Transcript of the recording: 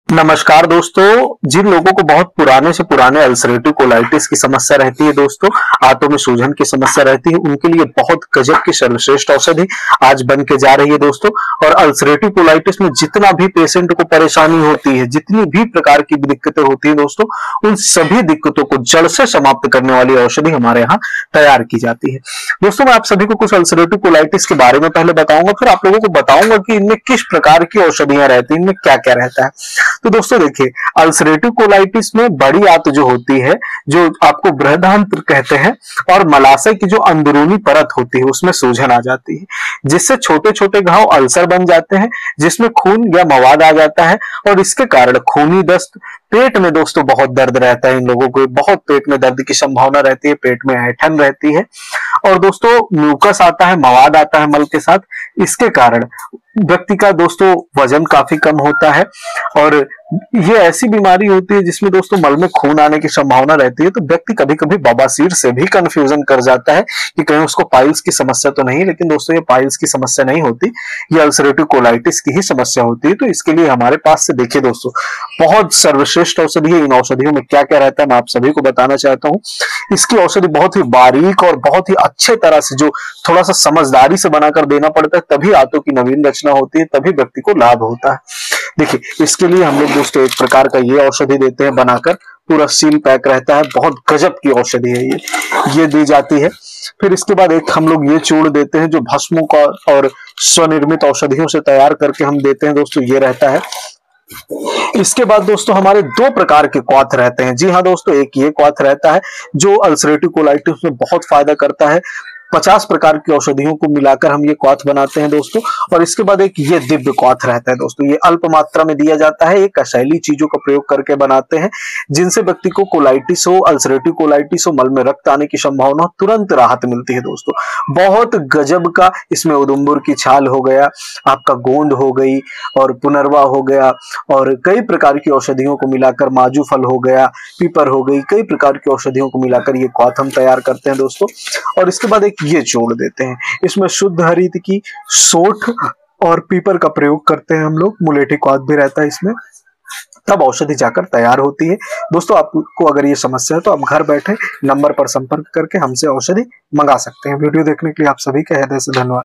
नमस्कार दोस्तों। जिन लोगों को बहुत पुराने से पुराने अल्सरेटिव कोलाइटिस की समस्या रहती है दोस्तों, आंतों में सूजन की समस्या रहती है, उनके लिए बहुत गजब की सर्वश्रेष्ठ औषधि आज बन के जा रही है दोस्तों। और अल्सरेटिव कोलाइटिस में जितना भी पेशेंट को परेशानी होती है, जितनी भी प्रकार की दिक्कतें होती है दोस्तों, उन सभी दिक्कतों को जड़ से समाप्त करने वाली औषधि हमारे यहाँ तैयार की जाती है दोस्तों। मैं आप सभी को कुछ अल्सरेटिव कोलाइटिस के बारे में पहले बताऊंगा, फिर आप लोगों को बताऊंगा कि इनमें किस प्रकार की औषधियां रहती है, इनमें क्या क्या रहता है। तो दोस्तों देखिए, अल्सरेटिव कोलाइटिस में बड़ी आंत जो होती है, जो आपको बृहदान्त्र कहते हैं, और मलाशय की जो अंदरूनी परत होती है उसमें सूजन आ जाती है, जिससे छोटे छोटे घाव अल्सर बन जाते हैं, जिसमें खून या मवाद आ जाता है। और इसके कारण खूनी दस्त, पेट में दोस्तों बहुत दर्द रहता है, इन लोगों को बहुत पेट में दर्द की संभावना रहती है, पेट में ऐंठन रहती है, और दोस्तों म्यूकस आता है, मवाद आता है मल के साथ। इसके कारण व्यक्ति का दोस्तों वजन काफी कम होता है, और ये ऐसी बीमारी होती है जिसमें दोस्तों मल में खून आने की संभावना रहती है। तो व्यक्ति कभी कभी बवासीर से भी कंफ्यूजन कर जाता है कि कहीं उसको पाइल्स की समस्या तो नहीं, लेकिन दोस्तों ये पाइल्स की समस्या नहीं होती, ये अल्सरेटिव कोलाइटिस की ही समस्या होती है। तो इसके लिए हमारे पास से देखिए दोस्तों, बहुत सर्वश्रेष्ठ औषधि है। इन औषधियों में क्या क्या रहता है मैं आप सभी को बताना चाहता हूँ। इसकी औषधि बहुत ही बारीक और बहुत ही अच्छे तरह से, जो थोड़ा सा समझदारी से बनाकर देना पड़ता है, तभी आंतों की नवीन रचना होती है, तभी व्यक्ति को लाभ होता है। देखिए, इसके लिए हम लोग दोस्तों एक प्रकार का ये औषधि देते हैं बनाकर, पूरा सील पैक रहता है, बहुत गजब की औषधि है ये दी जाती है। फिर इसके बाद एक हम लोग ये चूर्ण देते हैं जो भस्मों का और स्वनिर्मित औषधियों से तैयार करके हम देते हैं दोस्तों, ये रहता है। इसके बाद दोस्तों हमारे दो प्रकार के क्वाथ रहते हैं। जी हाँ दोस्तों, एक ये क्वाथ रहता है जो अल्सरेटिव कोलाइटिस में बहुत फायदा करता है। 50 प्रकार की औषधियों को मिलाकर हम ये क्वाथ बनाते हैं दोस्तों। और इसके बाद एक ये दिव्य क्वाथ रहता है दोस्तों, ये अल्प मात्रा में दिया जाता है, ये कसैली चीजों का प्रयोग करके बनाते हैं, जिनसे व्यक्ति को कोलाइटिस हो, अल्सरेटिव कोलाइटिस हो, मल में रक्त आने की संभावना तुरंत राहत मिलती है दोस्तों। बहुत गजब का इसमें उदुम्बुर की छाल हो गया, आपका गोंद हो गई, और पुनर्वा हो गया, और कई प्रकार की औषधियों को मिलाकर, माजू फल हो गया, पीपर हो गई, कई प्रकार की औषधियों को मिलाकर ये क्वाथ हम तैयार करते हैं दोस्तों। और इसके बाद एक ये जोड़ देते हैं, इसमें शुद्ध हरित की, सोठ और पीपर का प्रयोग करते हैं हम लोग, मुलेठी क्वाथ भी रहता है इसमें, तब औषधि जाकर तैयार होती है दोस्तों। आपको अगर ये समस्या है तो आप घर बैठे नंबर पर संपर्क करके हमसे औषधि मंगा सकते हैं। वीडियो देखने के लिए आप सभी का हृदय से धन्यवाद।